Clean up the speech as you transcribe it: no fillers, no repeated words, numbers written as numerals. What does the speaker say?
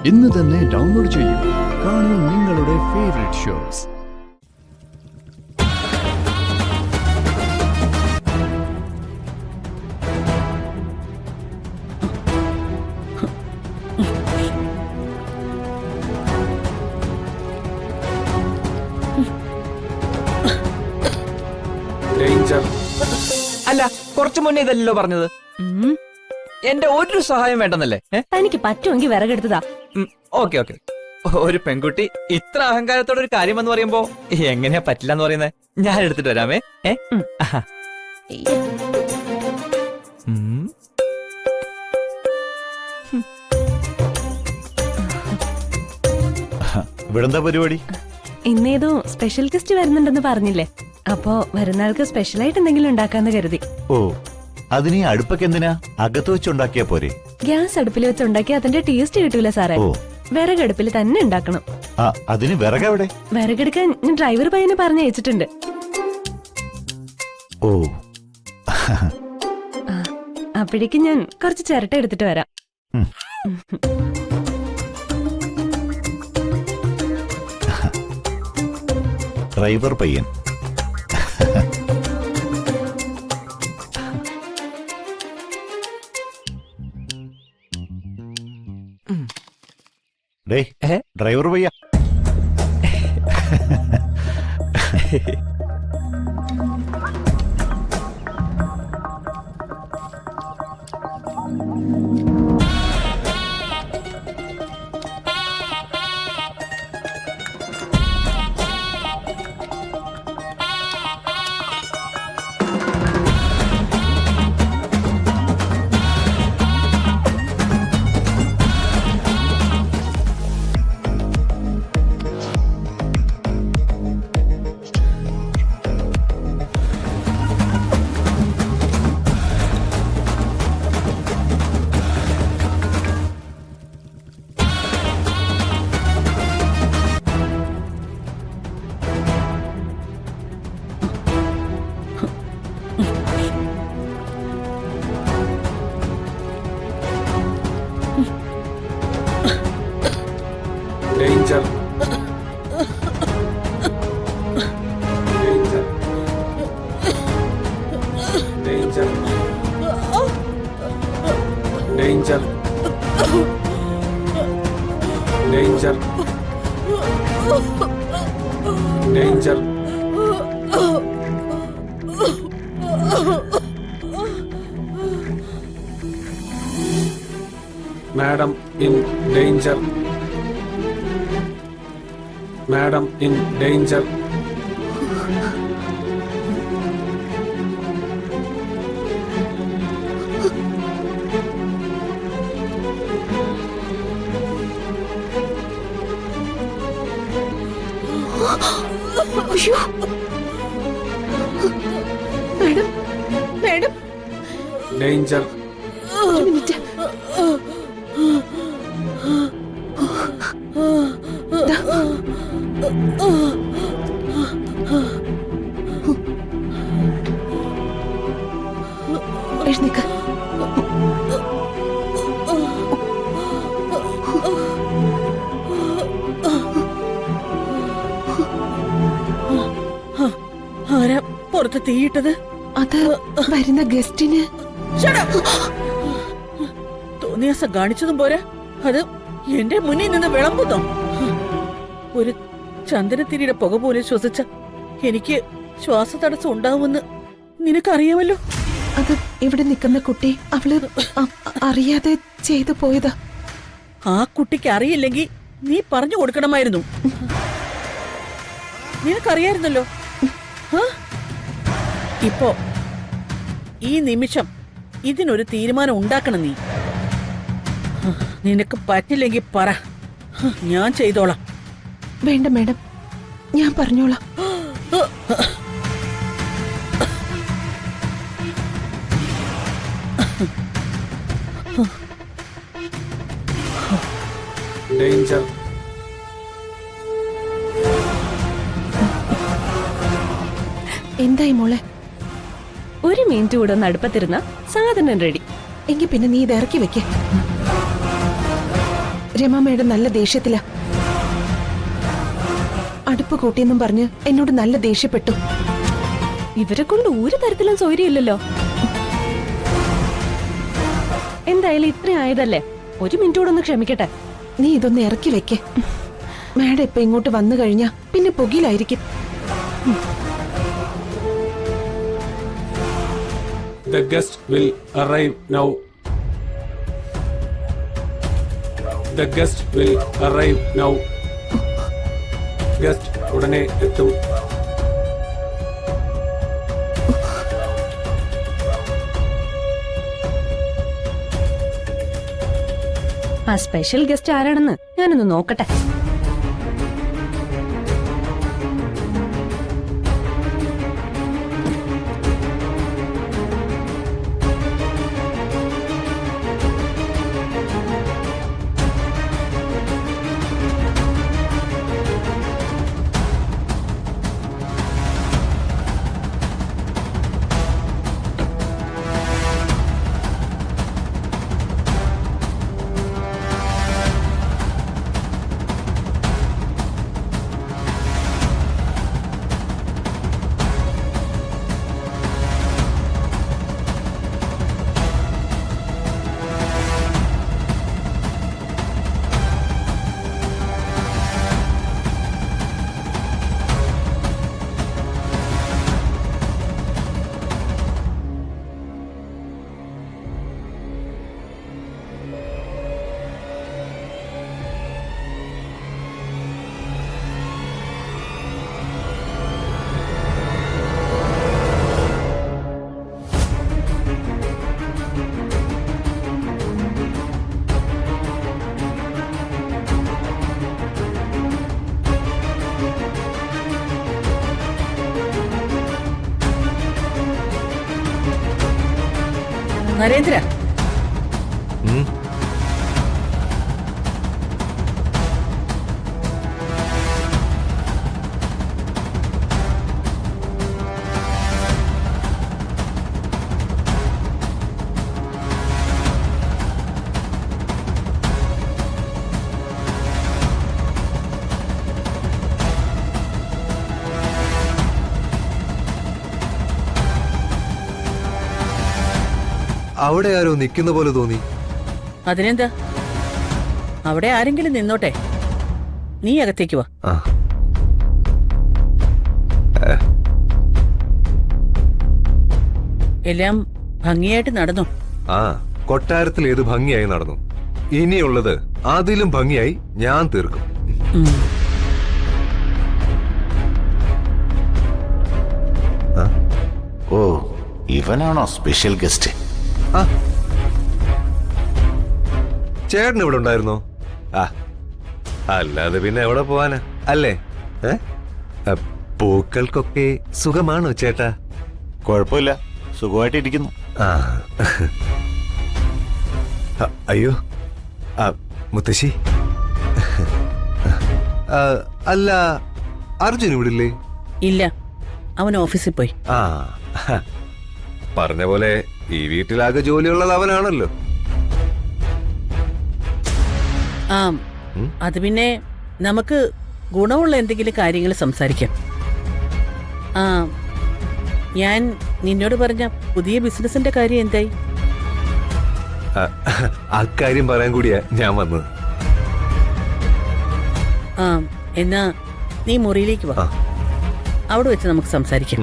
ഇന്ന് തന്നെ ഡൗൺലോഡ് ചെയ്യൂ. കാണൂ നിങ്ങളുടെ ഫേവറേറ്റ് ഷോസ്. അല്ല, കുറച്ചു മുന്നേ ഇതല്ലോ പറഞ്ഞത്. എന്റെ ഒരു സഹായം വേണ്ടെന്നല്ലേ? തനിക്ക് പറ്റുമെങ്കിൽ വിറകെടുത്തതാ. Okay okay. ഒരു പെൺകുട്ടി ഇത്ര അഹങ്കാരത്തോടെ ഒരു കാര്യം എന്ന് പറയുമ്പോ എങ്ങനെയാ പറ്റില്ല എന്ന് പറയുന്നത്? ഞാൻ എടുത്തിട്ട് വരാമേ. ഇവിടെന്താ പരിപാടി? ഇന്നേതോ സ്പെഷ്യൽ ഗസ്റ്റ് വരുന്നുണ്ടെന്ന് പറഞ്ഞില്ലേ, അപ്പോ വരുന്നാൾക്ക് സ്പെഷ്യലായിട്ട് എന്തെങ്കിലും ഉണ്ടാക്കാന്ന് കരുതി. ഓ, അതിന് ഈ അടുപ്പൊക്കെ എന്തിനാ? അകത്ത് വെച്ചുണ്ടാക്കിയാ പോരെ? ഗ്യാസ് അടുപ്പിൽ വെച്ചുണ്ടാക്കി അതിന്റെ ടേസ്റ്റ് കിട്ടൂല സാറേ. വിറകടുപ്പിൽ തന്നെ ഉണ്ടാക്കണം. അതിന് വിറകെവിടെ? വിറകെടുക്കാൻ ഞാൻ ഡ്രൈവർ പയ്യനെ പറഞ്ഞയച്ചിട്ടുണ്ട്. ഓ, അപ്പോഴേക്കും ഞാൻ കുറച്ച് ചിരട്ട എടുത്തിട്ട് വരാം. ഡ്രൈവർ പയ്യൻ. ഡ്രൈവർ പയ്യ. Danger. Danger. Danger. Danger. Danger. Madam in danger. Madam in danger. Madam, madam, Danger. ഒരു മിനിറ്റ്. എഴുന്നേക്ക്. ആരാ പുറത്ത് തീയിട്ടത്? അത് വരുന്ന ഗസ്റ്റിന്. തോന്നിയാസം കാണിച്ചതും പോരാ, അത് എന്റെ മുന്നിൽ നിന്ന് വിളമ്പുന്നോ? ഒരു ചന്ദനത്തിരിയുടെ പുക പോലെ ശ്വസിച്ച എനിക്ക് ശ്വാസതടസ്സം ഉണ്ടാവുമെന്ന് നിനക്കറിയാമല്ലോ. അത് ഇവിടെ നിൽക്കുന്ന കുട്ടി അവള് അറിയാതെ ചെയ്തു പോയതാ. ആ കുട്ടിക്ക് അറിയില്ലെങ്കിൽ നീ പറഞ്ഞു കൊടുക്കണമായിരുന്നു. നിനക്കറിയായിരുന്നല്ലോ. ഇപ്പോ ഈ നിമിഷം ഇതിനൊരു തീരുമാനം ഉണ്ടാക്കണം നീ. നിനക്ക് പറ്റില്ലെങ്കിൽ പറ, ഞാൻ ചെയ്തോളാം. വേണ്ട മാഡം, ഞാൻ പറഞ്ഞോളാം. Danger. എന്തായി മോളെ? ഒരു മിനിറ്റ് കൂടെ ഒന്ന് അടുപ്പത്തിരുന്ന സാധനം റെഡി. എങ്കിൽ പിന്നെ നീ ഇത് ഇറക്കി വെക്ക. രമാമ്മയുടെ നല്ല ദേഷ്യത്തിലാ. അടുപ്പ് കൂട്ടിയെന്നും പറഞ്ഞ് എന്നോട് നല്ല ദേഷ്യപ്പെട്ടു. ഇവരെ കൊണ്ട് ഒരു തരത്തിലും സൗകര്യമില്ലല്ലോ. എന്തായാലും ഇത്രയും ആയതല്ലേ, ഒരു മിനിറ്റ് കൂടെ ഒന്ന് ക്ഷമിക്കട്ടെ. നീ ഇതൊന്ന് ഇറക്കി വെക്ക്. മാഡം ഇപ്പൊ ഇങ്ങോട്ട് വന്നു കഴിഞ്ഞാ പിന്നെ പുകയിലായിരിക്കും. The guest will arrive now. The guest will arrive now. Guest ഉടനെ എത്തും. ആ സ്പെഷ്യൽ ഗസ്റ്റ് ആരാണെന്ന് ഞാനൊന്ന് നോക്കട്ടെ. നരേന്ദ്ര, അവിടെ ആരോ നിൽക്കുന്ന പോലെ തോന്നി. അതിനെന്താ, അവിടെ ആരെങ്കിലും നിന്നോട്ടെ. നീ അകത്തേക്ക് വാ. ആ എല്ലാം ഭംഗിയായിട്ട് നടന്നു. ആ കൊട്ടാരത്തിൽ ഏത് ഭംഗിയായി നടന്നു. ഇനിയുള്ളത് അതിലും ഭംഗിയായി ഞാൻ തീർക്കും. ഉം. ഓ, ഇവനാണോ സ്പെഷ്യൽ ഗസ്റ്റ്? ആ ചേട്ടൻ ഇവിടെ ഉണ്ടായിരുന്നോ? ആ അല്ലാതെ പിന്നെ എവിടെ പോവാനാ അല്ലേ? പൂക്കൾക്കൊക്കെ സുഖമാണോ ചേട്ടാ? കുഴപ്പമില്ല, സുഖമായിട്ടിരിക്കുന്നു. ആ അയ്യോ, മുത്തശ്ശി. അല്ല, അർജുൻ ഇവിടില്ലേ? ഇല്ല, അവൻ ഓഫീസിൽ പോയി. ആ പറഞ്ഞ പോലെ ഈ വീട്ടിലാകെ ജോലിയുള്ളത് അവനാണല്ലോ. ആ, അത് പിന്നെ നമുക്ക് ഗുണമുള്ള എന്തെങ്കിലും കാര്യങ്ങൾ സംസാരിക്കാം. ആ, ഞാൻ നിന്നോട് പറഞ്ഞ പുതിയ ബിസിനസിന്റെ കാര്യം എന്തായി? അക്കാര്യം പറയാൻ കൂടിയാ ഞാൻ വന്നത്. ആ, എന്നാ നീ മുറിയിലേക്ക് വാ. അവിടെ വെച്ച് നമുക്ക് സംസാരിക്കാം.